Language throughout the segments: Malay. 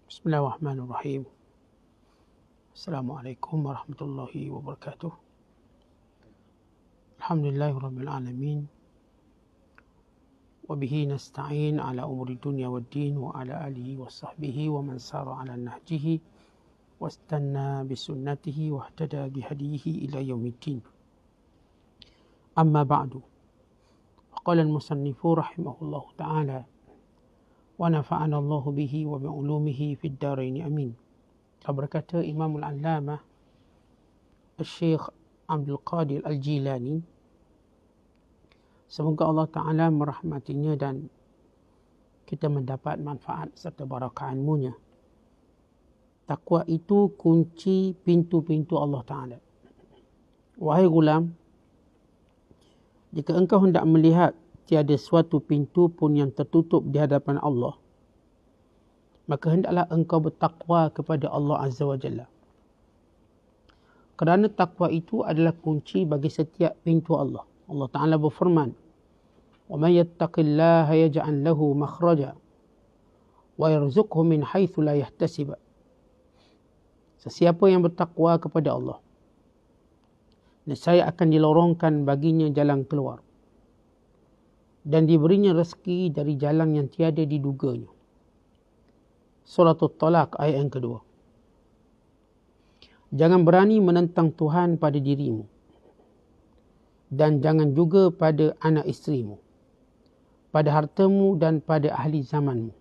Bismillahirrahmanirrahim. Assalamualaikum warahmatullahi wabarakatuh. Alhamdulillahirabbil alamin. Wa bihi nasta'in ala umuri dunya waddin wa ala alihi wa sahbihi wa man sara ala nahjihi wastanna bisunnatihi wa ihtada bihadihi ila yaumiddin. Amma ba'du. Qala al-musannifu rahimahullahu ta'ala wa nafa'ana Allah bihi wa bi'ulumihi fid darain amin. Berkata Imam Al-Allamah Syekh Abdul Qadir Al-Jilani, semoga Allah Ta'ala merahmatinya dan kita mendapat manfaat serta barakah ilmunya. Takwa itu kunci pintu-pintu Allah Ta'ala. Wahai gulam, jika engkau hendak melihat tiada suatu pintu pun yang tertutup di hadapan Allah, maka hendaklah engkau bertakwa kepada Allah Azza wa Jalla. Kerana takwa itu adalah kunci bagi setiap pintu Allah. Allah Ta'ala berfirman, وَمَنْ يَتَّقِ اللَّهَ يَجْعَلْ لَهُ مَخْرَجًا وَيَرْزُقْهُ مِنْ حَيْثُ لَا يَحْتَسِبُ. Sesiapa yang bertakwa kepada Allah, nescaya akan dilorongkan baginya jalan keluar dan diberinya rezeki dari jalan yang tiada diduganya. Surah At-Talaq ayat yang kedua. Jangan berani menentang Tuhan pada dirimu dan jangan juga pada anak isterimu, pada hartamu dan pada ahli zamanmu.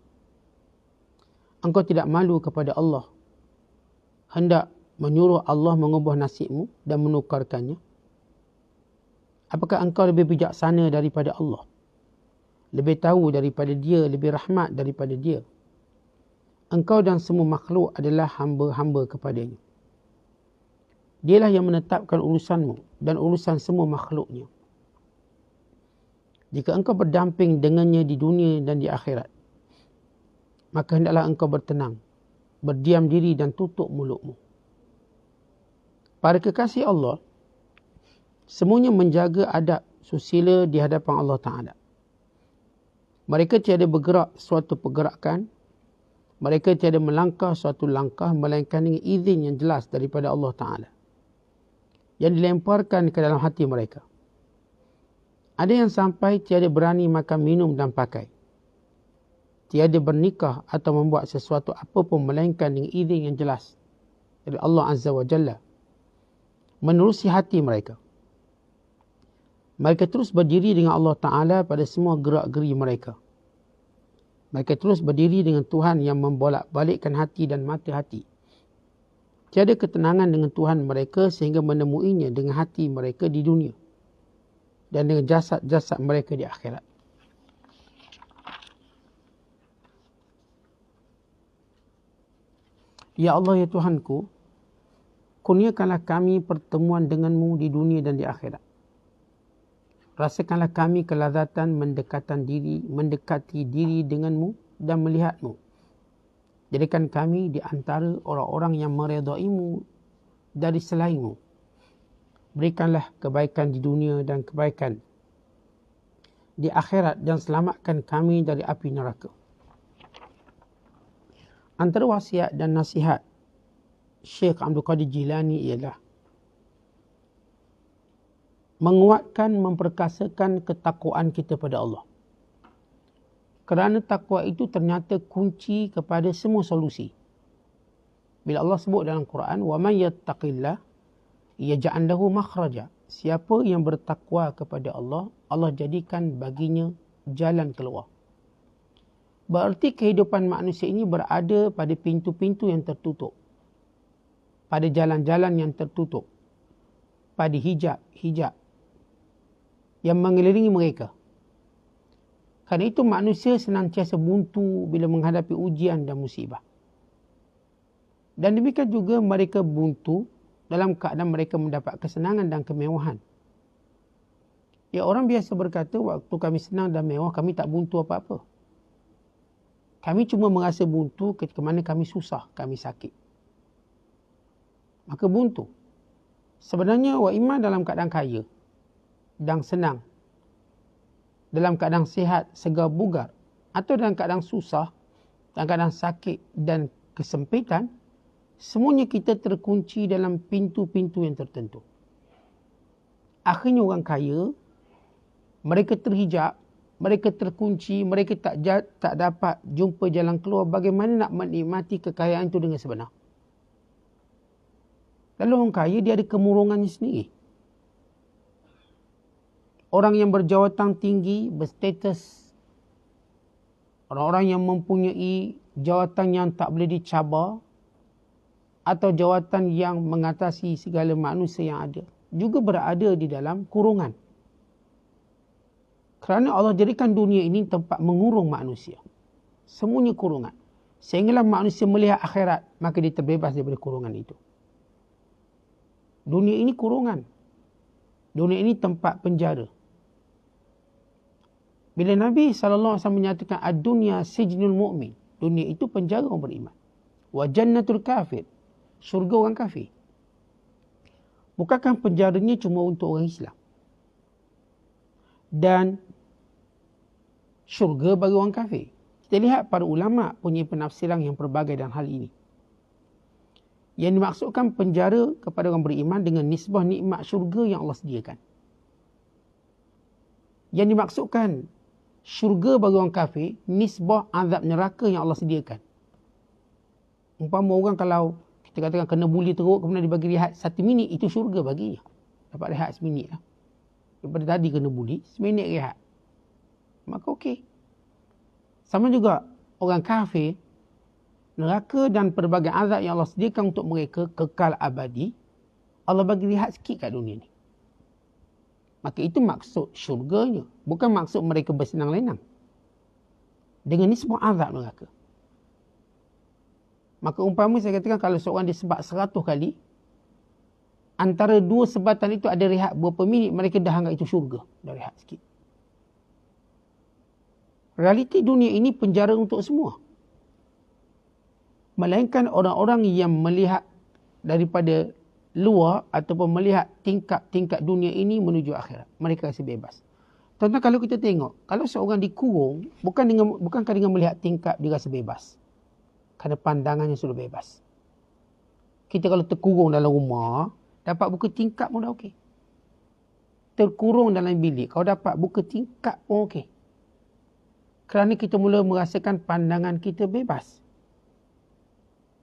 Engkau tidak malu kepada Allah, hendak menyuruh Allah mengubah nasibmu dan menukarkannya. Apakah engkau lebih bijaksana daripada Allah? Lebih tahu daripada dia, lebih rahmat daripada dia? Engkau dan semua makhluk adalah hamba-hamba kepadanya. Dialah yang menetapkan urusanmu dan urusan semua makhluknya. Jika engkau berdamping dengannya di dunia dan di akhirat, maka hendaklah engkau bertenang, berdiam diri dan tutup mulutmu. Para kekasih Allah, semuanya menjaga adab susila di hadapan Allah Ta'ala. Mereka tiada bergerak suatu pergerakan, mereka tiada melangkah suatu langkah melainkan dengan izin yang jelas daripada Allah Ta'ala yang dilemparkan ke dalam hati mereka. Ada yang sampai tiada berani makan, minum dan pakai, tiada bernikah atau membuat sesuatu apapun melainkan dengan izin yang jelas dari Allah Azza wa Jalla, menerusi hati mereka. Mereka terus berdiri dengan Allah Ta'ala pada semua gerak-geri mereka. Mereka terus berdiri dengan Tuhan yang membolak-balikkan hati dan mata hati. Tiada ketenangan dengan Tuhan mereka sehingga menemuinya dengan hati mereka di dunia dan dengan jasad-jasad mereka di akhirat. Ya Allah, ya Tuhanku, kurniakanlah kami pertemuan denganmu di dunia dan di akhirat. Rasakanlah kami kelazatan mendekati diri denganmu dan melihatmu. Jadikan kami di antara orang-orang yang meredaimu dari selainmu. Berikanlah kebaikan di dunia dan kebaikan di akhirat dan selamatkan kami dari api neraka. Antara wasiat dan nasihat Syekh Abdul Qadir Jilani ialah menguatkan, memperkasakan ketakwaan kita pada Allah. Kerana takwa itu ternyata kunci kepada semua solusi. Bila Allah sebut dalam Quran, وَمَنْ يَتَّقِ اللَّهَ يَجْعَلْ لَهُ مَخْرَجًا. Siapa yang bertakwa kepada Allah, Allah jadikan baginya jalan keluar. Berarti kehidupan manusia ini berada pada pintu-pintu yang tertutup, pada jalan-jalan yang tertutup, pada hijab yang mengelilingi mereka. Kerana itu manusia senantiasa buntu bila menghadapi ujian dan musibah. Dan demikian juga mereka buntu dalam keadaan mereka mendapat kesenangan dan kemewahan. Ya, orang biasa berkata, waktu kami senang dan mewah, kami tak buntu apa-apa. Kami cuma merasa buntu ketika mana kami susah, kami sakit. Maka buntu. Sebenarnya wa imma dalam keadaan kaya dan senang, dalam keadaan sihat, segar, bugar, atau dalam keadaan susah, dalam keadaan sakit dan kesempitan, semuanya kita terkunci dalam pintu-pintu yang tertentu. Akhirnya orang kaya, mereka terhijab, mereka terkunci, mereka tak dapat jumpa jalan keluar. Bagaimana nak menikmati kekayaan itu dengan sebenar? Lalu orang kaya dia ada kemurungannya sendiri. Orang yang berjawatan tinggi, berstatus, orang-orang yang mempunyai jawatan yang tak boleh dicabar, atau jawatan yang mengatasi segala manusia yang ada, juga berada di dalam kurungan. Kerana Allah jadikan dunia ini tempat mengurung manusia. Semuanya kurungan. Sehinggalah manusia melihat akhirat, maka dia terbebas daripada kurungan itu. Dunia ini kurungan. Dunia ini tempat penjara. Bila Nabi SAW menyatakan ad-dunya sijnul mu'min, dunia itu penjara orang beriman. Wa jannatul kafir, syurga orang kafir. Bukankah penjaranya cuma untuk orang Islam? Dan syurga bagi orang kafir. Kita lihat para ulama punya penafsiran yang pelbagai dalam hal ini. Yang dimaksudkan penjara kepada orang beriman dengan nisbah nikmat syurga yang Allah sediakan. Yang dimaksudkan syurga bagi orang kafir, nisbah azab neraka yang Allah sediakan. Umpama orang kalau kita katakan kena buli teruk, kemudian dibagi rehat 1 minit, itu syurga baginya. Dapat rehat 1 minit lah. Daripada tadi kena buli, 1 minit rehat. Maka okey. Sama juga orang kafir, neraka dan pelbagai azab yang Allah sediakan untuk mereka kekal abadi, Allah bagi rehat sikit kat dunia ni. Maka itu maksud syurganya. Bukan maksud mereka bersenang-lenang dengan nisbah azab neraka. Maka umpama saya katakan kalau seorang disebat 100 kali, antara 2 sebatan itu ada rehat berapa minit, mereka dah anggap itu syurga. Dah rehat sikit. Realiti dunia ini penjara untuk semua. Melainkan orang-orang yang melihat daripada luar ataupun melihat tingkat-tingkat dunia ini menuju akhirat. Mereka rasa bebas. Tuan-tuan, kalau kita tengok, kalau seorang dikurung, bukankah dengan melihat tingkap dia rasa bebas? Kerana pandangannya sudah bebas. Kita kalau terkurung dalam rumah, dapat buka tingkap pun dah okey. Terkurung dalam bilik, kalau dapat buka tingkap pun okey. Kerana kita mula merasakan pandangan kita bebas.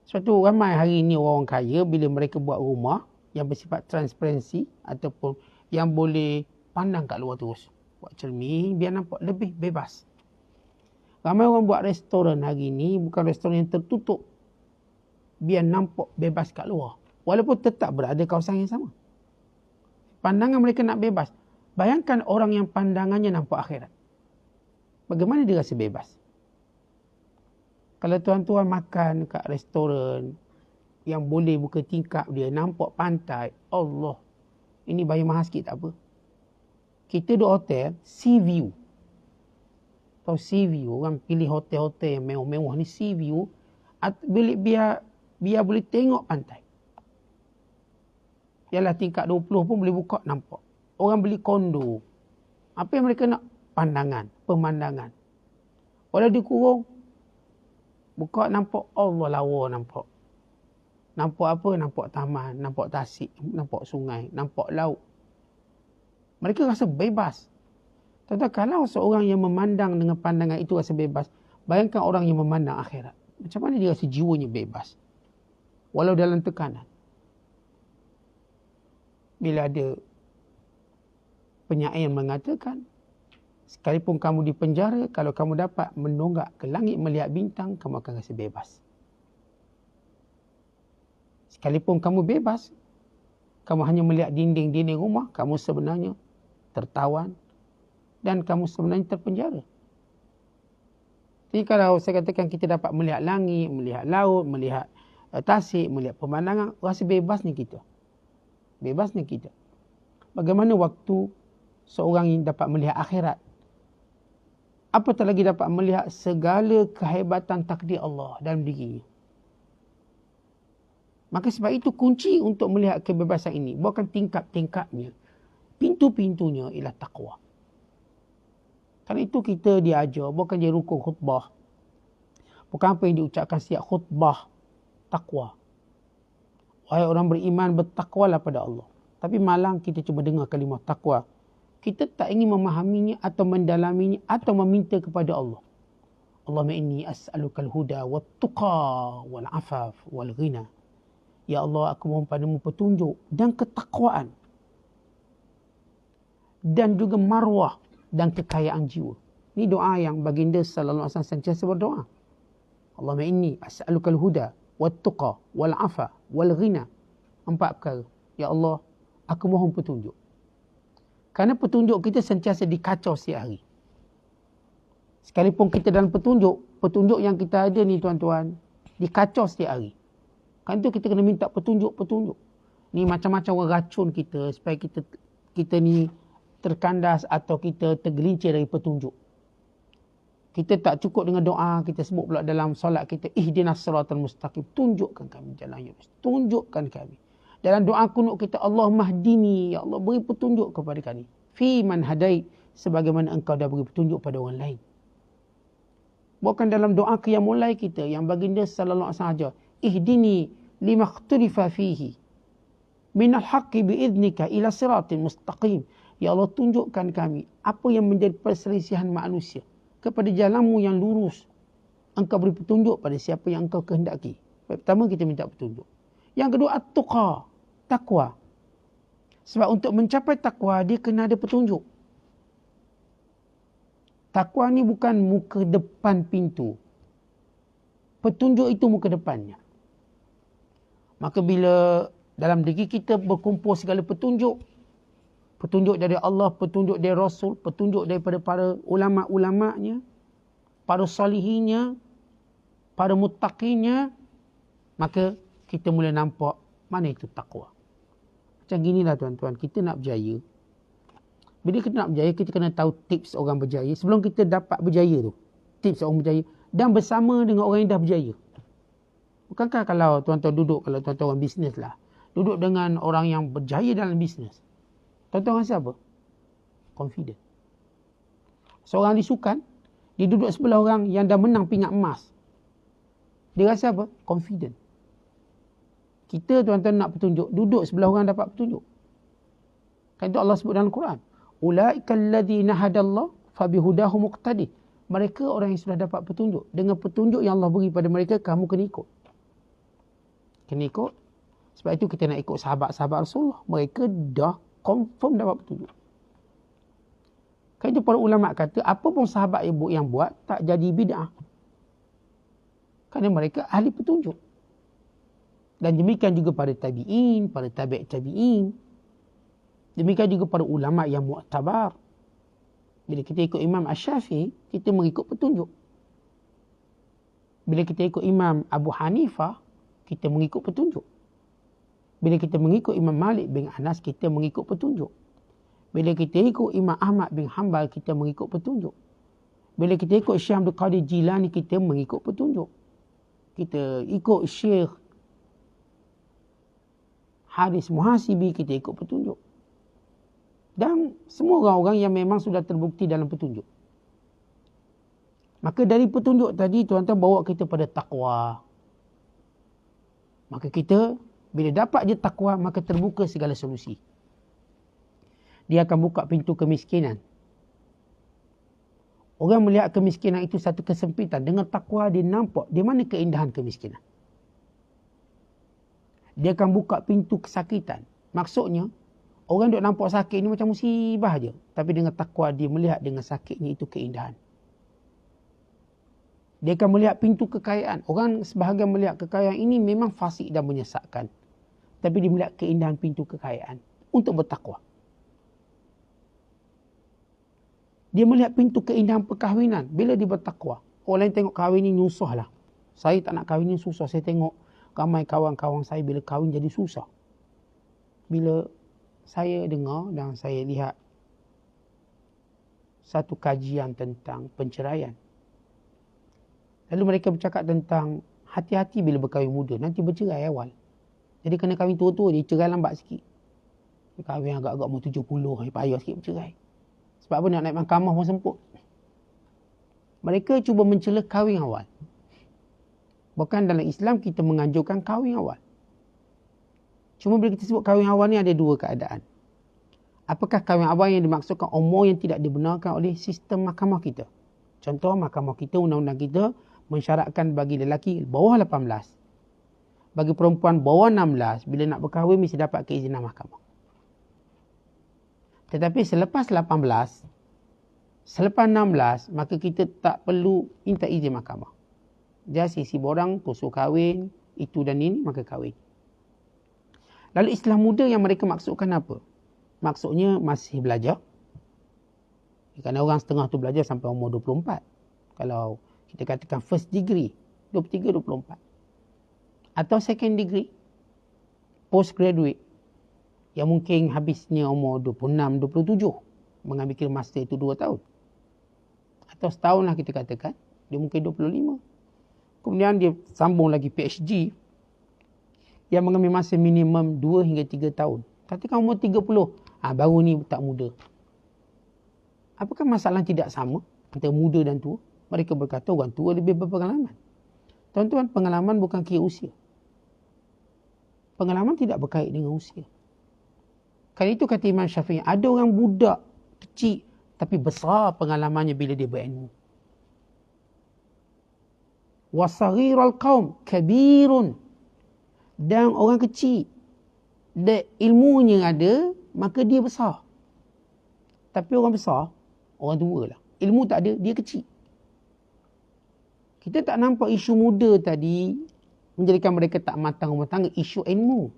Sebab tu ramai hari ini orang kaya bila mereka buat rumah yang bersifat transparansi ataupun yang boleh pandang kat luar terus. Buat cermin biar nampak lebih bebas. Ramai orang buat restoran hari ini, bukan restoran yang tertutup, biar nampak bebas kat luar. Walaupun tetap berada kawasan yang sama. Pandangan mereka nak bebas. Bayangkan orang yang pandangannya nampak akhirat. Bagaimana dia rasa bebas? Kalau tuan-tuan makan kat restoran yang boleh buka tingkap dia, nampak pantai, Allah, ini bayar mahal sikit tak apa. Kita duduk hotel, sea view. Tahu sea view, orang pilih hotel-hotel yang mewah-mewah ni sea view, biar boleh tengok pantai. Yalah tingkat 20 pun boleh buka nampak. Orang beli kondo. Apa yang mereka nak? Pandangan, pemandangan. Walau dikurung, buka nampak Allah lawa nampak. Nampak apa? Nampak taman, nampak tasik, nampak sungai, nampak laut. Mereka rasa bebas. Tetapi kalau seorang yang memandang dengan pandangan itu rasa bebas, bayangkan orang yang memandang akhirat. Macam mana dia rasa jiwanya bebas? Walau dalam tekanan. Bila ada penyair yang mengatakan, sekalipun kamu di penjara, kalau kamu dapat menonggak ke langit melihat bintang, kamu akan rasa bebas. Sekalipun kamu bebas, kamu hanya melihat dinding-dinding rumah, kamu sebenarnya tertawan dan kamu sebenarnya terpenjara. Jadi kalau saya katakan kita dapat melihat langit, melihat laut, melihat tasik, melihat pemandangan, rasa bebasnya kita. Bebasnya kita. Bagaimana waktu seorang yang dapat melihat akhirat? Apatah lagi dapat melihat segala kehebatan takdir Allah dalam dirinya. Maka sebab itu kunci untuk melihat kebebasan ini, bukan tingkap-tingkapnya. Pintu-pintunya ialah taqwa. Kerana itu kita diajar, bukan je rukun khutbah. Bukan apa yang diucapkan setiap khutbah takwa. Wahai orang beriman, bertakwalah pada Allah. Tapi malang kita cuma dengar kalimah takwa. Kita tak ingin memahaminya atau mendalaminya atau meminta kepada Allah. Allahumma inni as'alukal huda wat tuqa wal afaf wal ghina. Ya Allah, aku mohon padamu petunjuk dan ketakwaan. Dan juga marwah dan kekayaan jiwa. Ini doa yang baginda sallallahu alaihi wasallam sentiasa berdoa. Allahumma inni as'alukal huda wat tuqa wal afa wal ghina. 4 perkara. Ya Allah, aku mohon petunjuk. Kerana petunjuk kita sentiasa dikacau setiap hari. Sekalipun kita dalam petunjuk yang kita ada ni tuan-tuan, dikacau setiap hari. Kan tu kita kena minta petunjuk. Ni macam-macam orang racun kita supaya kita ni terkandas atau kita tergelincir dari petunjuk. Kita tak cukup dengan doa, kita sebut pula dalam solat kita, ihdinas siratal mustaqim, tunjukkan kami jalan yang lurus, tunjukkan kami. Dalam doa kunut kita, Allahumma hdini, ya Allah beri petunjuk kepada kami. Fi man hadait, sebagaimana engkau dah beri petunjuk pada orang lain. Bukan dalam doa qiyamul lail kita yang baginda sallallahu alaihi wasallam ajar, ihdini lima ikhtalifa fihi minal haqqi biidnika ila siratil mustaqim. Ya Allah, tunjukkan kami apa yang menjadi perselisihan manusia kepada jalanmu yang lurus. Engkau beri petunjuk pada siapa yang engkau kehendaki. Pertama, kita minta petunjuk. Yang kedua, at-tuqa, takwa. Sebab untuk mencapai takwa, dia kena ada petunjuk. Takwa ni bukan muka depan pintu. Petunjuk itu muka depannya. Maka bila dalam diri kita berkumpul segala petunjuk, petunjuk dari Allah, petunjuk dari Rasul, petunjuk daripada para ulama'-ulama'nya, para salihinnya, para muttaqinya, maka kita mula nampak mana itu takwa. Macam ginilah tuan-tuan, kita nak berjaya. Bila kita nak berjaya, kita kena tahu tips orang berjaya. Sebelum kita dapat berjaya tu, tips orang berjaya. Dan bersama dengan orang yang dah berjaya. Bukankah kalau tuan-tuan duduk, kalau tuan-tuan orang bisnes lah, duduk dengan orang yang berjaya dalam bisnes, tuan-tuan rasa apa? Confident. Seorang ahli sukan, dia duduk sebelah orang yang dah menang pingat emas. Dia rasa apa? Confident. Kita tuan-tuan nak petunjuk, duduk sebelah orang dapat petunjuk. Kan itu Allah sebut dalam Quran. Ulaika alladhina hadallah fabihudahu muqtadi. Mereka orang yang sudah dapat petunjuk. Dengan petunjuk yang Allah beri pada mereka, kamu kena ikut. Kena ikut. Sebab itu kita nak ikut sahabat-sahabat Rasulullah. Mereka dah confirm dapat petunjuk. Kan itu para ulama' kata, apa pun sahabat ibu yang buat, tak jadi bid'ah. Kerana mereka ahli petunjuk. Dan demikian juga para tabi'in, para tabi' tabi'in. Demikian juga para ulama' yang mu'tabar. Bila kita ikut Imam Asy-Syafi'i, kita mengikut petunjuk. Bila kita ikut Imam Abu Hanifah, kita mengikut petunjuk. Bila kita mengikut Imam Malik bin Anas, kita mengikut petunjuk. Bila kita ikut Imam Ahmad bin Hanbal, kita mengikut petunjuk. Bila kita ikut Syekh Abdul Qadir Jilani, kita mengikut petunjuk. Kita ikut Syekh Haris Muhasibi, kita ikut petunjuk. Dan semua orang-orang yang memang sudah terbukti dalam petunjuk. Maka dari petunjuk tadi, tuan-tuan bawa kita pada takwa. Maka kita, bila dapat je takwa, maka terbuka segala solusi. Dia akan buka pintu kemiskinan. Orang melihat kemiskinan itu satu kesempitan. Dengan takwa, dia nampak di mana keindahan kemiskinan. Dia akan buka pintu kesakitan. Maksudnya, orang duk nampak sakit ni macam musibah je. Tapi dengan takwa, dia melihat dengan sakitnya itu keindahan. Dia akan melihat pintu kekayaan. Orang sebahagian melihat kekayaan ini memang fasik dan menyesatkan. Tapi dia melihat keindahan pintu kekayaan untuk bertakwa. Dia melihat pintu keindahan perkahwinan bila dia bertakwa. Orang lain tengok kahwin ni susah lah. Saya tak nak kahwin ni susah. Saya tengok ramai kawan-kawan saya bila kahwin jadi susah. Bila saya dengar dan saya lihat satu kajian tentang penceraian. Lalu mereka bercakap tentang hati-hati bila berkahwin muda. Nanti bercerai awal. Jadi kena kahwin tua-tua, dia cerai lambat sikit. Dia kahwin agak-agak umur 70, payah sikit bercerai. Sebab apa nak naik mahkamah pun semput. Mereka cuba mencela kahwin awal. Bahkan dalam Islam kita menganjurkan kahwin awal. Cuma bila kita sebut kahwin awal ni ada dua keadaan. Apakah kahwin awal yang dimaksudkan umur yang tidak dibenarkan oleh sistem mahkamah kita? Contoh mahkamah kita, undang-undang kita mensyaratkan bagi lelaki bawah 18. Bagi perempuan bawah 16, bila nak berkahwin mesti dapat keizinan mahkamah. Tetapi selepas 18, selepas 16, maka kita tak perlu minta izin mahkamah. Just isi borang, kusuh kahwin, itu dan ini, maka kahwin. Lalu Islam muda yang mereka maksudkan apa? Maksudnya masih belajar. Kerana orang setengah tu belajar sampai umur 24. Kalau kita katakan first degree, 23-24. Atau second degree, postgraduate, yang mungkin habisnya umur 26-27. Mengambil master itu 2 tahun. Atau setahun lah kita katakan, dia mungkin 25. Kemudian dia sambung lagi PhD yang mengambil masa minimum 2 hingga 3 tahun. Katakan umur 30, baru ni tak muda. Apakah masalah tidak sama antara muda dan tua? Mereka berkata orang tua lebih berpengalaman. Tuan-tuan, pengalaman bukan kira usia. Pengalaman tidak berkait dengan usia. Kali itu kata Imam Syafi'i, ada orang budak kecil tapi besar pengalamannya bila dia berilmu. Wasaghiral qaum kabirun, dan orang kecil dan ilmunya ada, maka dia besar. Tapi orang besar, orang tua lah, ilmu tak ada, dia kecil. Kita tak nampak isu muda tadi menjadikan mereka tak matang rumah tangga. Isu ilmu.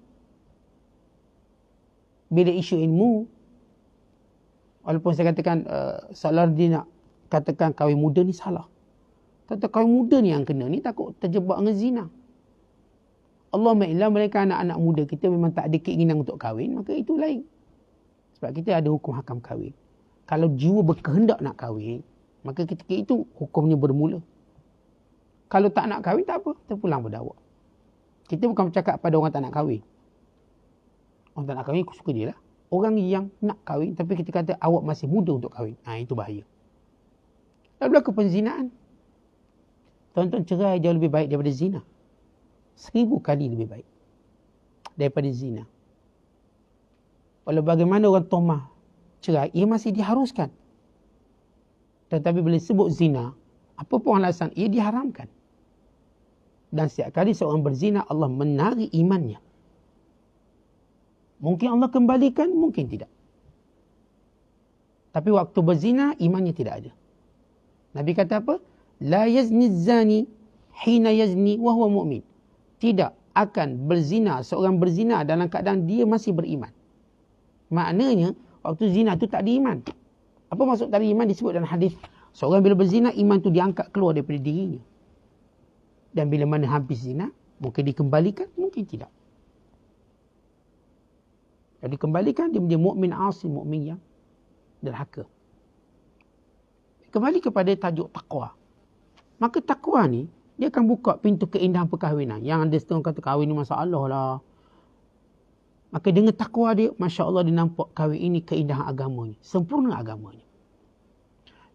Bila isu ilmu, walaupun saya katakan seolah dia nak katakan kahwin muda ni salah. Tentang kahwin muda ni yang kena ni takut terjebak dengan zina. Allahumma'illah, mereka anak-anak muda kita memang tak ada keinginan untuk kahwin, maka itu lain. Sebab kita ada hukum hakam kahwin. Kalau jiwa berkehendak nak kahwin, maka ketika itu hukumnya bermula. Kalau tak nak kahwin, tak apa, terpulang berdakwa. Kita bukan bercakap pada orang tak nak kahwin. Orang tak nak kahwin, aku suka dia lah. Orang yang nak kahwin, tapi kita kata awak masih muda untuk kahwin. Itu bahaya. Lalu berlaku penzinaan. Tuan-tuan, cerai jauh lebih baik daripada zina. 1000 kali lebih baik daripada zina. Walau bagaimana orang tomah cerai, ia masih diharuskan. Tetapi bila sebut zina, apa pun alasan, ia diharamkan. Dan setiap kali seorang berzina, Allah menarik imannya. Mungkin Allah kembalikan, mungkin tidak. Tapi waktu berzina, imannya tidak ada. Nabi kata apa? La yazni zani hina yazni wa huwa mu'min. Tidak akan berzina seorang berzina dalam keadaan dia masih beriman. Maknanya waktu zina tu tak ada iman. Apa maksud tak ada iman? Disebut dalam hadis, seorang bila berzina, iman tu diangkat keluar daripada dirinya. Dan bila mana habis zina, mungkin dikembalikan, mungkin tidak. Kalau dikembalikan, dia menjadi mukmin asi, mukmin yang derhaka. Kembali kepada tajuk takwa. Maka takwa ni, dia akan buka pintu keindahan perkahwinan. Yang ada setengah kata kahwin ni masalah lah. Maka dengan takwa dia, Masya Allah, dia nampak kahwin ini keindahan agamanya. Sempurna agamanya.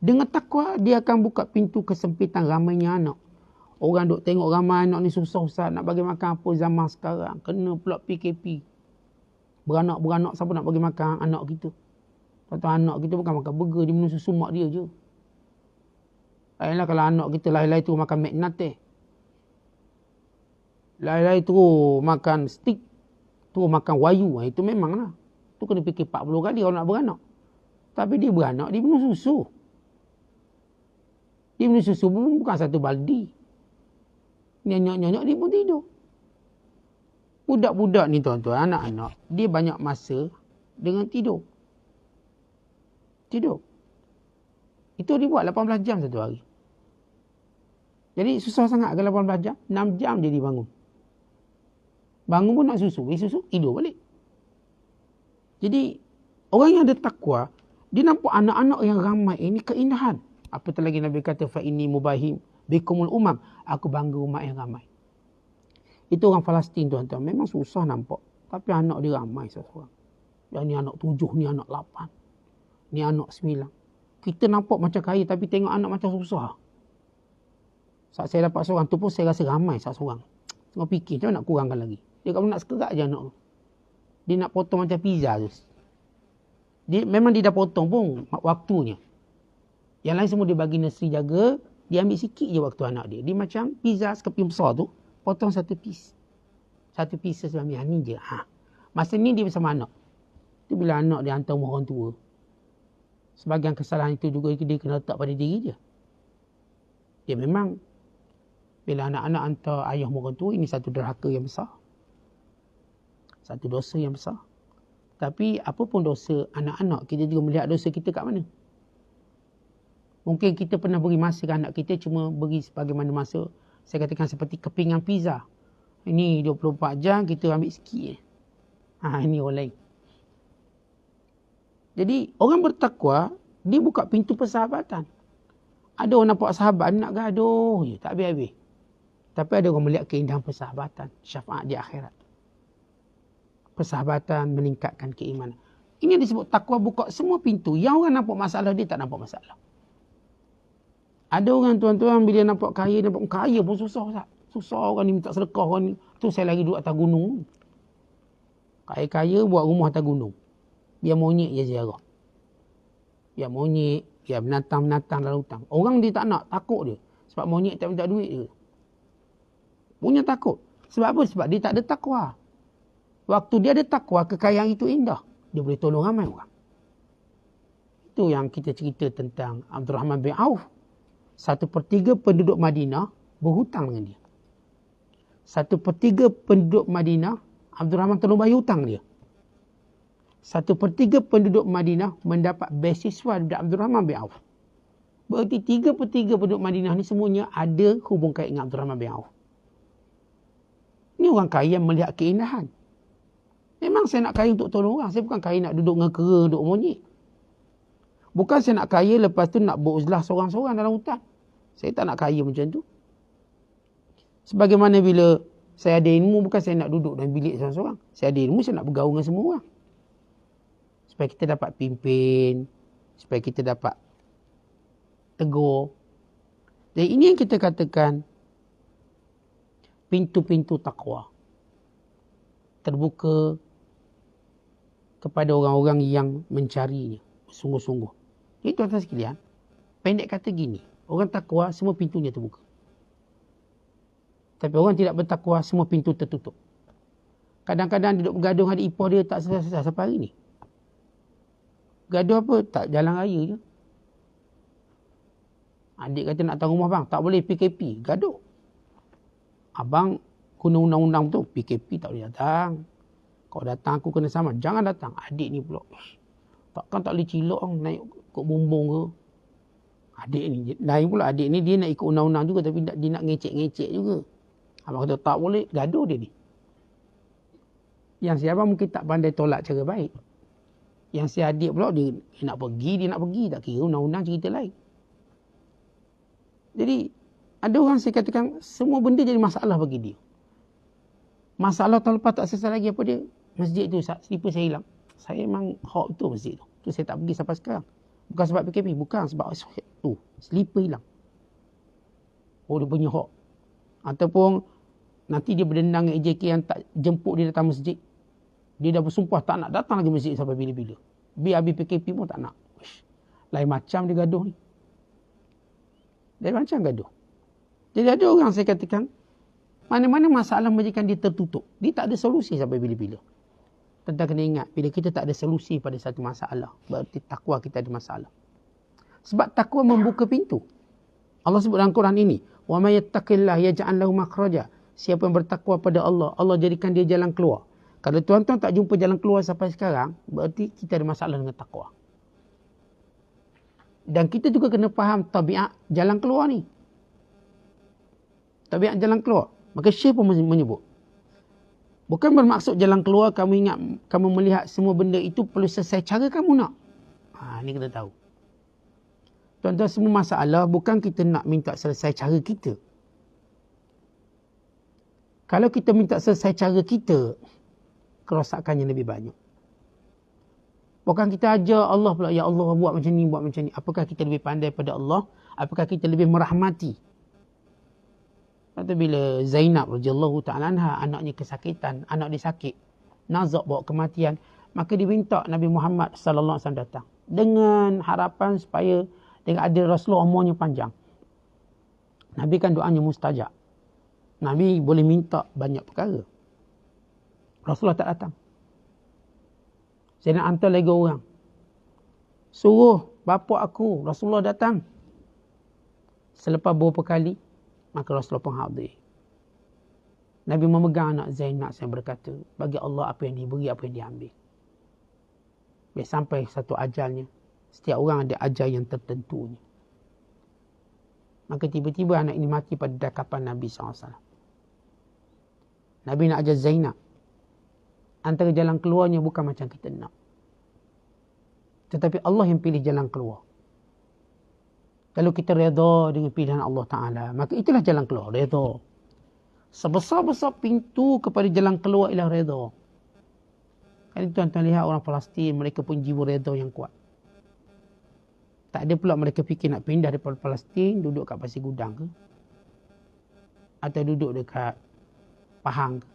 Dengan takwa, dia akan buka pintu kesempitan ramainya anak. Orang duk tengok ramai anak ni susah-susah nak bagi makan apa zaman sekarang. Kena pula PKP. Beranak-beranak, siapa nak bagi makan anak kita? Contoh anak kita bukan makan burger, dia minum susu mak dia je. Lainlah kalau anak kita lahir-lahir tu makan McNut lahir-lahir tu makan stick, tu makan wayu. Itu memanglah. Tu kena fikir 40 kali kalau nak beranak. Tapi dia beranak, dia minum susu. Dia minum susu pun bukan satu baldi. Nyanyak-nyanyak dia pun tidur. Budak-budak ni tuan-tuan, anak-anak, dia banyak masa dengan tidur. Tidur. Itu dia buat 18 jam satu hari. Jadi susah sangat ke 18 jam? 6 jam dia dibangun. Bangun pun nak susu. Susu, tidur balik. Jadi orang yang ada takwa, dia nampak anak-anak yang ramai ini keindahan. Apatah lagi Nabi kata, fa inni mubahim bikumul umam. Aku bangga umat yang ramai. Itu orang Palestin tuan-tuan. Memang susah nampak. Tapi anak dia ramai seorang. Yang ni anak 7, ni anak 8. Ni anak 9. Kita nampak macam kaya tapi tengok anak macam susah. Saat saya dapat seorang tu pun saya rasa ramai seorang. Tengok fikir, macam mana nak kurangkan lagi. Dia kalau nak sekerak je anak tu. Dia nak potong macam pizza tu. Memang dia dah potong pun waktunya. Yang lain semua dia bagi nursery jaga. Dia ambil sikit je waktu anak dia. Dia macam pizza sekeping besar tu. Potong satu piece. Satu piece ambil ni je. Masa ni dia bersama anak. Itu bila anak dia hantar rumah orang tua. Sebahagian kesalahan itu juga dia kena letak pada diri dia. Dia memang bila anak-anak hantar ayah orang tua, ini satu derhaka yang besar. Satu dosa yang besar. Tapi apa pun dosa anak-anak, kita juga melihat dosa kita kat mana. Mungkin kita pernah beri masa ke anak kita, cuma beri sebagaimana masa, saya katakan seperti kepingan pizza. Ini 24 jam, kita ambil sikit je. Ini orang lain. Jadi orang bertakwa, dia buka pintu persahabatan. Ada orang nampak sahabat nak gaduh je, tak habis-habis. Tapi ada orang melihat keindahan persahabatan, syafaat di akhirat. Persahabatan meningkatkan keimanan. Ini disebut takwa buka semua pintu. Yang orang nampak masalah, dia tak nampak masalah. Ada orang tuan-tuan bila nampak kaya pun susah. Tak? Susah orang ni minta sedekah, orang ni. Tu saya lagi duduk atas gunung. Kaya-kaya buat rumah atas gunung. Biar monyet je ziarah. Biar monyet, biar binatang-binatang dalam hutang. Orang dia tak nak, takut dia. Sebab monyet tak minta duit dia. Punya takut. Sebab apa? Sebab dia tak ada takwa. Waktu dia ada takwa, kekayaan itu indah. Dia boleh tolong ramai orang. Itu yang kita cerita tentang Abdul Rahman bin Auf. 1/3 penduduk Madinah berhutang dengan dia. 1/3 penduduk Madinah, Abdul Rahman tolong bayar hutang dia. 1/3 penduduk Madinah mendapat beasiswa dari Abdul Rahman bin Auf. Berarti 3/3 penduduk Madinah ni semuanya ada hubung kait dengan Abdul Rahman bin Auf. Ini orang kaya yang melihat keindahan. Memang saya nak kaya untuk tolong orang. Saya bukan kaya nak duduk dengan kera, duduk monyet. Bukan saya nak kaya lepas tu nak beruzlah seorang-seorang dalam hutan. Saya tak nak kaya macam tu. Sebagaimana bila saya ada ilmu, bukan saya nak duduk dalam bilik seorang-seorang. Saya ada ilmu, saya nak bergaul dengan semua orang. Supaya kita dapat pimpin. Supaya kita dapat tegur. Jadi ini yang kita katakan pintu-pintu takwa. Terbuka kepada orang-orang yang mencarinya. Sungguh-sungguh. Jadi tuan-tuan sekalian, pendek kata gini. Orang takwa semua pintunya terbuka. Tapi orang tidak bertakwa semua pintu tertutup. Kadang-kadang duduk bergaduh dengan ipar dia tak selesai sampai hari ni. Gaduh apa? Tak jalan raya je. Adik kata nak datang rumah bang. Tak boleh PKP. Gaduh. Abang guna undang-undang tu. PKP tak boleh datang. Kalau datang aku kena sama. Jangan datang. Adik ni pula. Takkan tak boleh cilok naik ikut bumbung ke. Adik ni. Lain pula adik ni dia nak ikut undang-undang juga. Tapi dia nak ngecek-ngecek juga. Abang kata tak boleh. Gaduh dia ni. Yang si abang mungkin tak pandai tolak cara baik. Yang si adik pula dia nak pergi. Dia nak pergi. Tak kira undang-undang cerita lain. Jadi ada orang saya katakan semua benda jadi masalah bagi dia. Masalah tahun lepas tak selesai lagi apa dia. Masjid tu slipper saya hilang. Saya memang hak betul masjid tu. Tu saya tak pergi sampai sekarang. Bukan sebab PKP. Bukan sebab tu. Slipper hilang. Oh dia punya hak. Ataupun nanti dia berdendang dengan AJK yang tak jemput dia datang masjid. Dia dah bersumpah tak nak datang lagi masjid sampai bila-bila. Biar habis PKP pun tak nak. Lain macam dia gaduh ni. Lain macam gaduh. Jadi ada orang saya katakan, mana-mana masalah majikan dia tertutup. Dia tak ada solusi sampai bila-bila. Tentang kena ingat, bila kita tak ada solusi pada satu masalah, berarti takwa kita ada masalah. Sebab takwa membuka pintu. Allah sebut dalam Quran ini, wa may yattaqillah yaj'al lahu makhraja. Siapa yang bertakwa pada Allah, Allah jadikan dia jalan keluar. Kalau tuan-tuan tak jumpa jalan keluar sampai sekarang, berarti kita ada masalah dengan takwa. Dan kita juga kena faham tabiat jalan keluar ni. Tabiat jalan keluar. Maka Syekh pun menyebut. Bukan bermaksud jalan keluar kamu ingat, kamu melihat semua benda itu perlu selesai cara kamu nak. Ini kita tahu. Tuan-tuan, semua masalah bukan kita nak minta selesai cara kita. Kalau kita minta selesai cara kita, kerosakannya lebih banyak. Bukan kita ajar Allah pula, ya Allah buat macam ni, buat macam ni. Apakah kita lebih pandai pada Allah? Apakah kita lebih merahmati? Lepas bila Zainab radhiyallahu ta'ala anha, anaknya kesakitan, anak dia sakit, nazak bawa kematian, maka diminta Nabi Muhammad sallallahu alaihi wasallam datang dengan harapan supaya dengan ada Rasulullah umurnya panjang. Nabi kan doanya mustajab. Nabi boleh minta banyak perkara. Rasulullah tak datang. Zainab hantar lagi orang. Suruh bapa aku Rasulullah datang. Selepas beberapa kali, maka Rasulullah pun hadir. Nabi memegang anak Zainab dan berkata, bagi Allah apa yang diberi, apa yang diambil. Biar sampai satu ajalnya. Setiap orang ada ajal yang tertentunya. Maka tiba-tiba anak ini mati pada dekapan Nabi SAW. Nabi nak ajar Zainab. Antara jalan keluarnya bukan macam kita nak. Tetapi Allah yang pilih jalan keluar. Kalau kita redha dengan pilihan Allah Ta'ala, maka itulah jalan keluar, redha. Sebesar-besar pintu kepada jalan keluar ialah redha. Kan tuan-tuan lihat orang Palestin, mereka pun jiwa redha yang kuat. Tak ada pula mereka fikir nak pindah daripada Palestin, duduk kat Pasir Gudang ke. Atau duduk dekat Pahang ke.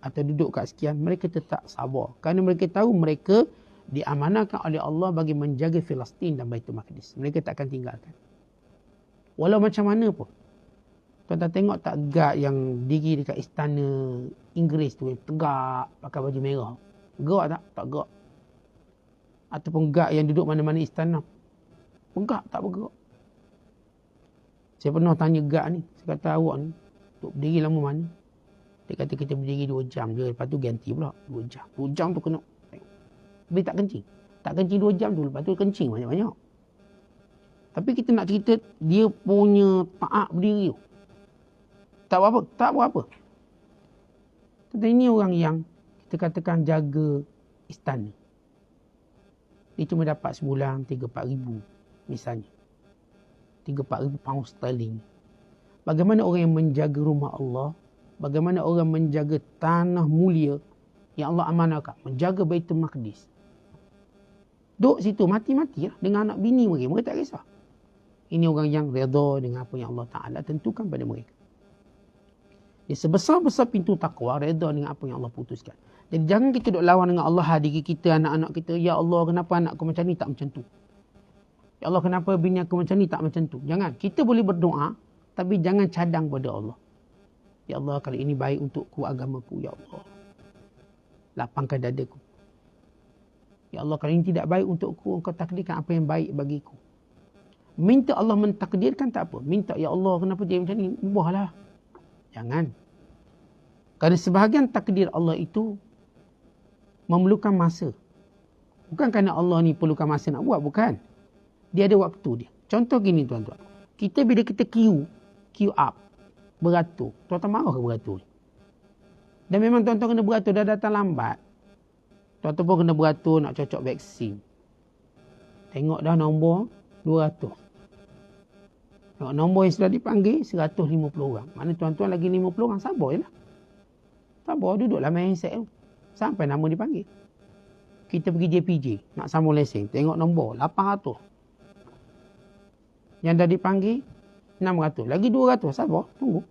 Atau duduk kat sekian. Mereka tetap sabar. Kerana mereka tahu mereka diamanahkan oleh Allah bagi menjaga Palestin dan Baitul Maqdis. Mereka tak akan tinggalkan. Walau macam mana pun. Tuan-tuan tengok tak guard yang diri dekat istana Inggeris tu, yang tegak pakai baju merah. Gerak tak? Tak gerak. Ataupun guard yang duduk mana-mana istana. Bergerak tak bergerak. Saya pernah tanya guard ni. Saya kata awak ni untuk berdiri lama mana? Dia kata kita berdiri 2 jam je. Lepas tu ganti pula 2 jam. 2 jam tu kena. Habis tak kencing. Tak kencing 2 jam tu. Lepas tu kencing banyak-banyak. Tapi kita nak cerita dia punya taat berdiri tu. Tak apa-apa. Tak apa-apa. Tetapi ini orang yang kita katakan jaga istana. Dia cuma dapat sebulan 3-4 ribu. Misalnya. 3-4 ribu pound sterling. Bagaimana orang yang menjaga rumah Allah. Bagaimana orang menjaga tanah mulia yang Allah amanahkan. Menjaga Baitul Maqdis. Duduk situ mati-mati lah. Dengan anak bini mereka. Mereka tak kisah. Ini orang yang redha dengan apa yang Allah Ta'ala tentukan pada mereka. Jadi sebesar-besar pintu taqwa, redha dengan apa yang Allah putuskan. Jadi jangan kita duduk lawan dengan Allah, diri kita, anak-anak kita. Ya Allah, kenapa anakku macam ni tak macam tu? Ya Allah, kenapa bini aku macam ni tak macam tu? Jangan. Kita boleh berdoa, tapi jangan cadang pada Allah. Ya Allah, kalau ini baik untukku, agamaku, ya Allah, lapangkan dadaku. Ya Allah, kalau ini tidak baik untukku, engkau takdirkan apa yang baik bagiku. Minta Allah mentakdirkan tak apa. Minta, ya Allah, kenapa dia macam ni? Ubahlah. Jangan. Kerana sebahagian takdir Allah itu memerlukan masa. Bukan kerana Allah ni perlukan masa nak buat, bukan. Dia ada waktu dia. Contoh gini tuan-tuan. Kita bila kita queue up, beratur. Tuan-tuan marah ke beratur ni? Dan memang tuan-tuan kena beratur, dah datang lambat. Tuan-tuan pun kena beratur nak cocok vaksin. Tengok dah nombor 200. Tengok nombor yang sudah dipanggil 150 orang. Mana tuan-tuan lagi 50 orang, sabar je lah. Sabar, duduklah main handset tu. Sampai nama dipanggil. Kita pergi JPJ, nak sambung lesen. Tengok nombor 800. Yang dah dipanggil 600. Lagi 200, sabar, tunggu.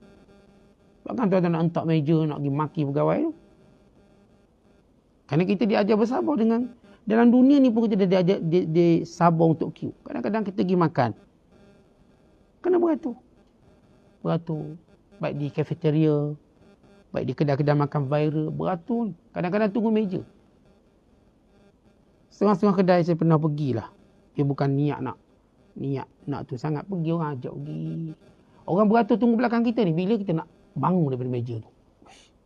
Bahkan tuan-tuan nak entak meja, nak pergi maki pegawai tu. Kerana kita diajar bersabar dengan, dalam dunia ni pun kita dah diajar sabar untuk queue. Kadang-kadang kita pergi makan. Kena beratur. Beratur. Baik di cafeteria, baik di kedai-kedai makan viral, beratur. Kadang-kadang tunggu meja. Setengah-setengah kedai saya pernah pergilah. Dia bukan niat nak tu sangat. Pergi orang ajak pergi. Orang beratur tunggu belakang kita ni. Bila kita nak bangun daripada meja tu.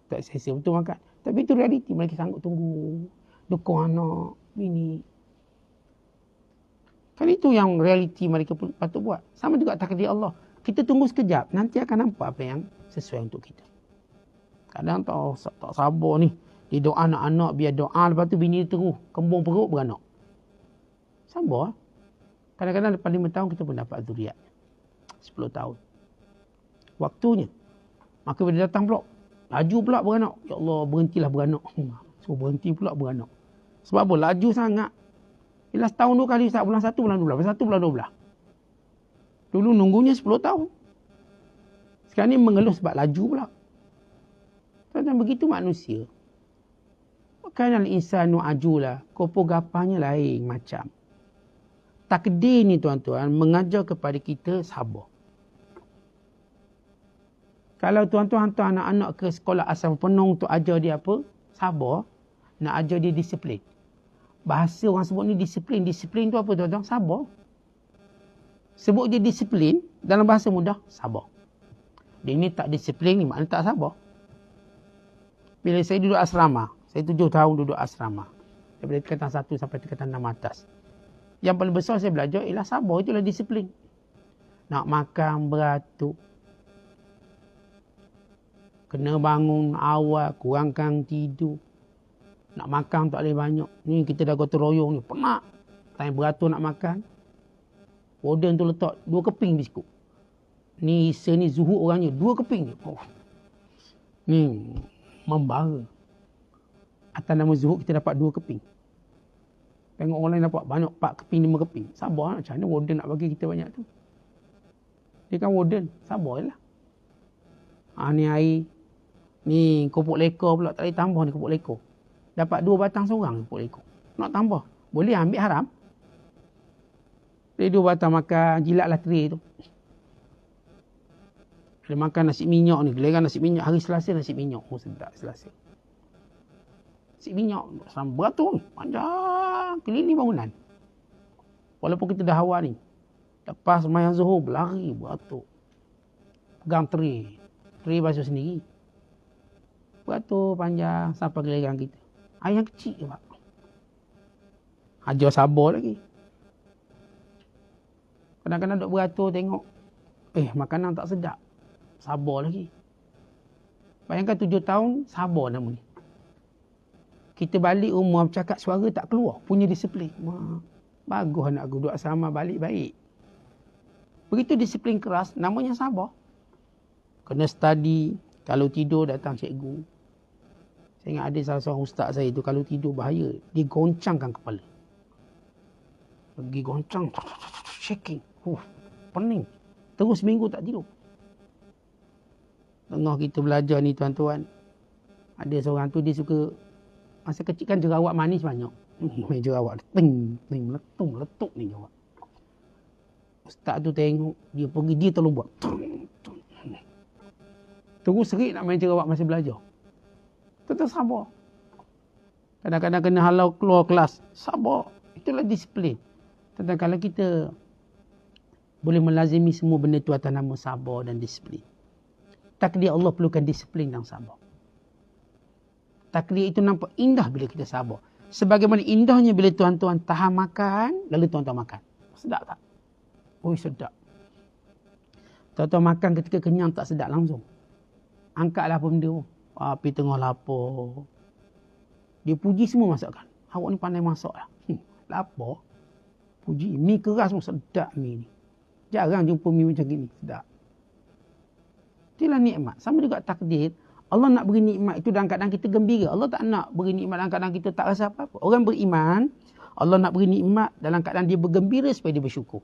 Tak selesa betul makan. Tapi itu realiti. Mereka sanggup tunggu. Dukung anak, bini. Kan itu yang realiti mereka patut buat. Sama juga takdir Allah. Kita tunggu sekejap. Nanti akan nampak apa yang sesuai untuk kita. Kadang tak sabar ni. Dia doa anak-anak, biar doa. Lepas tu bini dia terus kembung perut beranak. Sabar. Kadang-kadang lepas 5 tahun kita pun dapat zuriat. 10 tahun. Waktunya. Maka bila datang pula. Laju pula beranak. Ya Allah, berhentilah beranak. So berhenti pula beranak. Sebab apa? Laju sangat. Bila setahun 2 kali, bulan 1, bulan 12. Bulan 1, bulan 12. Dulu nunggunya 10 tahun. Sekarang ni mengeluh sebab laju pula. Tuan-tuan, begitu manusia. Kanal insanu ajula, kopo gapanya lain macam. Takdir ni tuan-tuan mengajar kepada kita sabar. Kalau tuan-tuan hantar anak-anak ke sekolah asal penuh untuk ajar dia apa? Sabar. Nak ajar dia disiplin. Bahasa orang sebut ni disiplin. Disiplin tu apa tuan-tuan? Sabar. Sebut dia disiplin, dalam bahasa mudah, sabar. Dia ni tak disiplin ni maknanya tak sabar. Bila saya duduk asrama, saya 7 tahun duduk asrama. Daripada tingkatan 1 sampai tingkatan 6 atas. Yang paling besar saya belajar ialah sabar. Itulah disiplin. Nak makan beratur. Kena bangun awal, kurangkan tidur. Nak makan tak boleh banyak. Ni kita dah gotong royong ni. Penat. Time beratur nak makan. Warden tu letak 2 keping biskut. Ni Isa ni zuhud orangnya. 2 keping ni. Oh. Ni membara. Atas nama zuhud kita dapat 2 keping. Tengok orang lain dapat banyak 4 keping, 5 keping. Sabar macam mana warden nak bagi kita banyak tu. Dia kan warden. Sabar je lah. Ni air. Ni kopok lekor pula. Tak boleh tambah ni kopok lekor. Dapat 2 batang seorang kopok lekor. Nak tambah. Boleh ambil haram. Dia 2 batang makan. Jilatlah tray tu. Dia makan nasi minyak ni. Giliran nasi minyak. Hari Selasa nasi minyak. Oh sedap Selasa. Nasi minyak. Sampai beratur. Panjang. Keliling bangunan. Walaupun kita dah awal ni. Lepas semayang zuhur. Berlari. Beratur. Pegang tray. Tray basuh sendiri. Beratur panjang. Sampai giliran kita. Air yang kecil je pak. Ajar sabar lagi. Kadang-kadang duk beratur tengok. Makanan tak sedap. Sabar lagi. Bayangkan 7 tahun, sabar nama ni. Kita balik rumah bercakap suara tak keluar. Punya disiplin. Wah, bagus anak aku duduk asrama balik baik. Begitu disiplin keras, namanya sabar. Kena study. Kalau tidur datang cikgu. Saya ingat ada salah seorang ustaz saya tu, kalau tidur bahaya. Dia goncangkan kepala. Pergi goncang. Shaking. Pening. Terus seminggu tak tidur. Tengah kita belajar ni tuan-tuan. Ada seorang tu dia suka. Masa kecil kan jerawat manis banyak. Jerawat. Meletup ni jerawat. Ustaz tu tengok. Dia pergi, dia tolong buat. Terus serik nak main jerawat masa belajar. Tetap sabar. Kadang-kadang kena halau keluar kelas. Sabar. Itulah disiplin. Tentang kalau kita boleh melazimi semua benda tu atas nama sabar dan disiplin. Takdir Allah perlukan disiplin dan sabar. Takdir itu nampak indah bila kita sabar. Sebagaimana indahnya bila tuan-tuan tahan makan, lalu tuan-tuan makan. Sedap tak? Sedap. Tuan-tuan makan ketika kenyang tak sedap langsung. Angkatlah apa benda. Api tengah lapar. Dia puji semua masakan. Awak ni pandai masak lah. Lapar. Puji. Mi keras pun sedap mi ni. Jarang jumpa mi macam gini. Sedap. Itulah nikmat. Sama juga takdir. Allah nak beri nikmat itu dalam keadaan kita gembira. Allah tak nak beri nikmat dalam keadaan kita tak rasa apa-apa. Orang beriman, Allah nak beri nikmat dalam keadaan dia bergembira supaya dia bersyukur.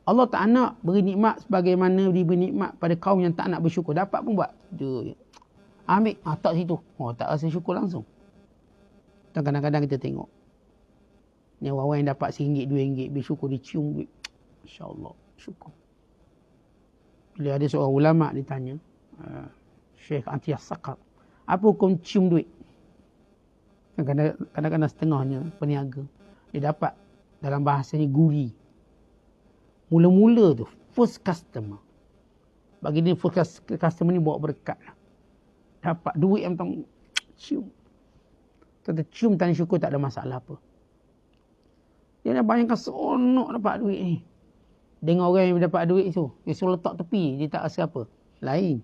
Allah tak nak beri nikmat sebagaimana dia beri nikmat pada kaum yang tak nak bersyukur. Dapat pun buat. Dia ambil. Tak situ. Tak rasa syukur langsung. Dan kadang-kadang kita tengok. Ni orang-orang yang dapat RM1, RM2 bersyukur, dia cium duit. Masya Allah. Syukur. Bila ada seorang ulama ditanya. Syekh Antiyas Sakar. Apa hukum cium duit? Kadang-kadang setengahnya peniaga. Dia dapat dalam bahasanya guri. Mula-mula tu first customer. Bagi dia first customer ni bawa berkat lah. Dapat duit yang cium. Kata cium tanda syukur tak ada masalah apa. Dia dah bayangkan seronok dapat duit ni. Dengan orang yang dapat duit tu. Dia suruh letak tepi. Dia tak rasa apa. Lain.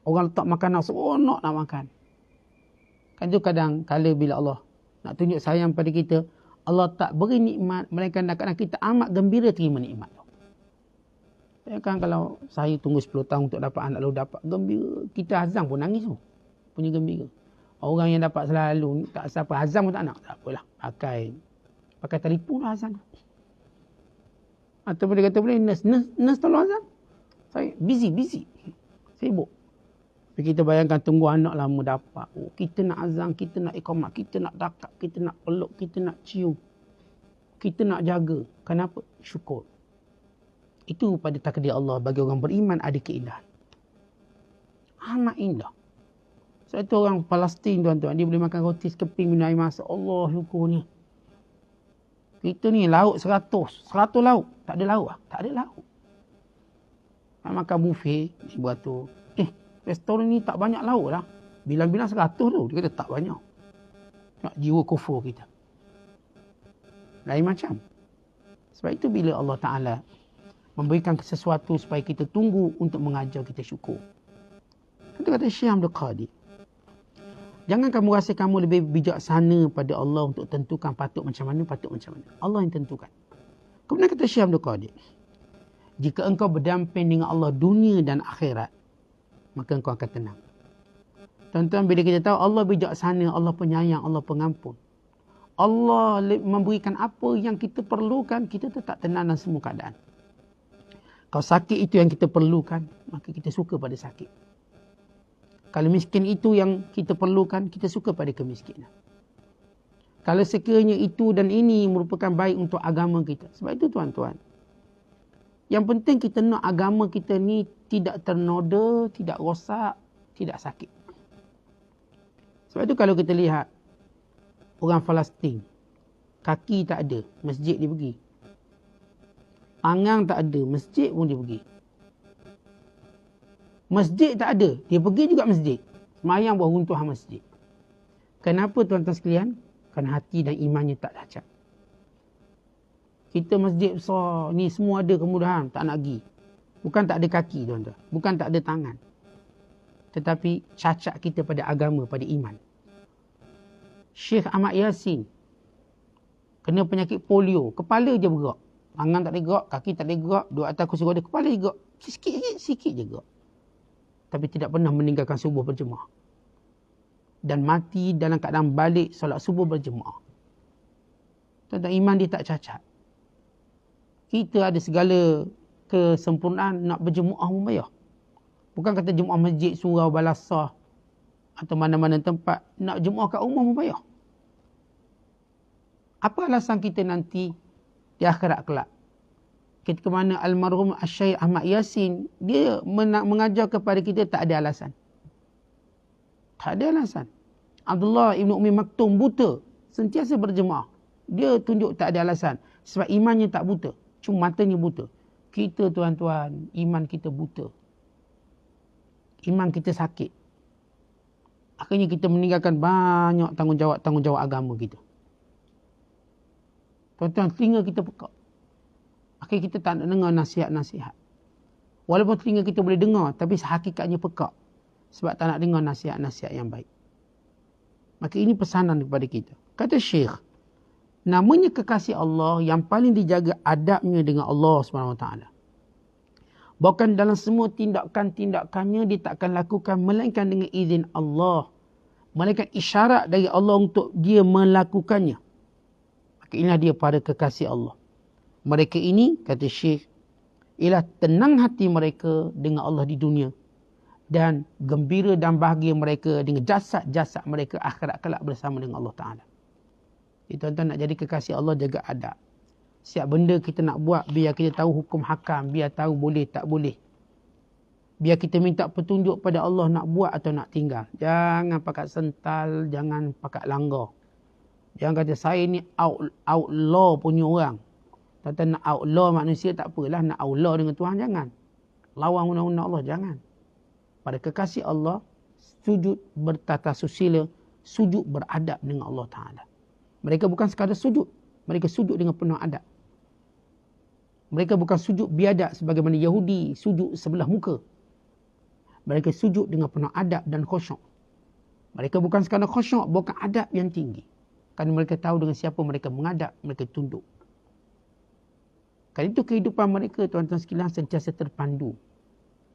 Orang letak makanan seronok nak makan. Kan tu kadang kala bila Allah nak tunjuk sayang pada kita. Allah tak beri nikmat. Melainkan kadang-kadang kita amat gembira terima nikmat tu. Kan kalau saya tunggu 10 tahun untuk dapat anak lalu dapat gembira. Kita azam pun nangis tu. Punya gembira. Orang yang dapat selalu tak siapa azam pun tak nak. Tak apalah. Pakai telefon lah azam. Ataupun dia kata boleh nurse tolong azam. Saya busy. Sibuk. Tapi kita bayangkan tunggu anak lama dapat. Oh, kita nak azan, kita nak iqamat, kita nak dakak, kita nak peluk, kita nak cium. Kita nak jaga. Kenapa? Syukur. Itu pada takdir Allah bagi orang beriman ada keindahan. Amat indah. Sebab itu orang Palestin tuan-tuan, dia boleh makan roti sekeping minum air masak. Allah syukurnya. Kita ni lauk 100 lauk. Tak ada lauk lah. Tak ada lauk. Nak makan buffet, dia buat tu. Restoran ni tak banyak lauk lah. Bilang-bilang 100 tu. Dia kata tak banyak. Nak jiwa kufur kita. Lain macam. Sebab itu bila Allah Ta'ala memberikan sesuatu supaya kita tunggu untuk mengajar kita syukur. Itu kata Syekh Abdul Qadir. Jangan kamu rasa kamu lebih bijaksana pada Allah untuk tentukan patut macam mana. Allah yang tentukan. Kemudian kata Syekh Abdul Qadir. Jika engkau berdamping dengan Allah dunia dan akhirat, maka engkau akan tenang. Tuan-tuan, bila kita tahu Allah bijaksana, Allah penyayang, Allah pengampun. Allah memberikan apa yang kita perlukan, kita tetap tenang dalam semua keadaan. Kalau sakit itu yang kita perlukan, maka kita suka pada sakit. Kalau miskin itu yang kita perlukan, kita suka pada kemiskinan. Kalau sekiranya itu dan ini merupakan baik untuk agama kita. Sebab itu tuan-tuan, yang penting kita nak agama kita ni tidak ternoda, tidak rosak, tidak sakit. Sebab itu kalau kita lihat orang Palestin, kaki tak ada, masjid dia pergi. Angang tak ada, masjid pun dia pergi. Masjid tak ada, dia pergi juga masjid. Semayang buat runtuh masjid. Kenapa tuan-tuan sekalian? Kerana hati dan imannya tak dahsyat. Kita masjid besar, ni semua ada kemudahan, tak nak pergi. Bukan tak ada kaki tuan-tuan. Bukan tak ada tangan. Tetapi cacat kita pada agama, pada iman. Syekh Ahmad Yasin kena penyakit polio. Kepala je bergerak. Tangan tak boleh gerak, kaki tak boleh gerak. Duduk atas kursi roda, kepala je gerak. Sikit je gerak. Tapi tidak pernah meninggalkan subuh berjemaah. Dan mati dalam keadaan balik solat subuh berjemaah. Tuan-tuan, iman dia tak cacat. Kita ada segala kesempurnaan nak berjemaah membayar. Bukan kata jemaah masjid, surau, balasah atau mana-mana tempat. Nak jemaah kat rumah membayar. Apa alasan kita nanti di akhirat kelak? Ketika mana almarhum Syekh Ahmad Yasin, dia mengajar kepada kita tak ada alasan. Tak ada alasan. Abdullah Ibn Umi Maktum buta, sentiasa berjemaah. Dia tunjuk tak ada alasan. Sebab imannya tak buta. Cuma matanya buta. Kita tuan-tuan, iman kita buta. Iman kita sakit. Akhirnya kita meninggalkan banyak tanggungjawab agama kita. Tuan-tuan, telinga kita pekak. Akhirnya kita tak nak dengar nasihat-nasihat. Walaupun telinga kita boleh dengar, tapi hakikatnya pekak. Sebab tak nak dengar nasihat-nasihat yang baik. Maka ini pesanan kepada kita. Kata Syekh, namanya kekasih Allah yang paling dijaga adabnya dengan Allah SWT. Bahkan dalam semua tindakan-tindakannya dia takkan lakukan melainkan dengan izin Allah. Melainkan isyarat dari Allah untuk dia melakukannya. Maka inilah dia para kekasih Allah. Mereka ini, kata Syekh, ialah tenang hati mereka dengan Allah di dunia. Dan gembira dan bahagia mereka dengan jasad-jasad mereka akhirat kelak bersama dengan Allah Ta'ala. Jadi tuan-tuan, nak jadi kekasih Allah, jaga adab. Setiap benda kita nak buat, biar kita tahu hukum hakam, biar tahu boleh tak boleh. Biar kita minta petunjuk pada Allah nak buat atau nak tinggal. Jangan pakat sental, jangan pakat langgar. Jangan kata saya ni outlaw punya orang. Tuan-tuan, nak outlaw manusia tak apalah, nak outlaw dengan Tuhan jangan. Lawan undang-undang Allah, jangan. Pada kekasih Allah, sujud bertata susila, sujud beradab dengan Allah Ta'ala. Mereka bukan sekadar sujud. Mereka sujud dengan penuh adab. Mereka bukan sujud biadab sebagaimana Yahudi sujud sebelah muka. Mereka sujud dengan penuh adab dan khusyuk. Mereka bukan sekadar khusyuk, bukan adab yang tinggi. Kerana mereka tahu dengan siapa mereka mengadab, mereka tunduk. Kerana itu kehidupan mereka, tuan-tuan sekalian, sentiasa terpandu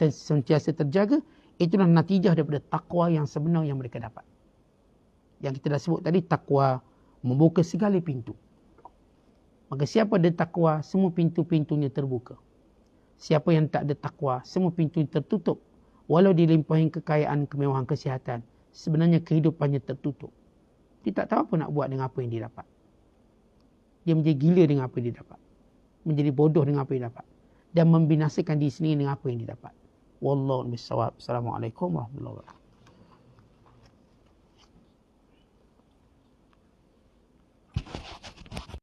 dan sentiasa terjaga. Itulah natijah daripada takwa yang sebenar yang mereka dapat. Yang kita dah sebut tadi, takwa membuka segala pintu. Maka siapa ada takwa, semua pintu-pintunya terbuka. Siapa yang tak ada takwa, semua pintu tertutup. Walau dilimpahi kekayaan, kemewahan, kesihatan, sebenarnya kehidupannya tertutup. Dia tak tahu apa nak buat dengan apa yang dia dapat. Dia menjadi gila dengan apa yang dia dapat. Menjadi bodoh dengan apa yang dia dapat. Dan membinasakan diri sendiri dengan apa yang dia dapat. Wallahu a'lam bishawab. Assalamualaikum warahmatullahi wabarakatuh.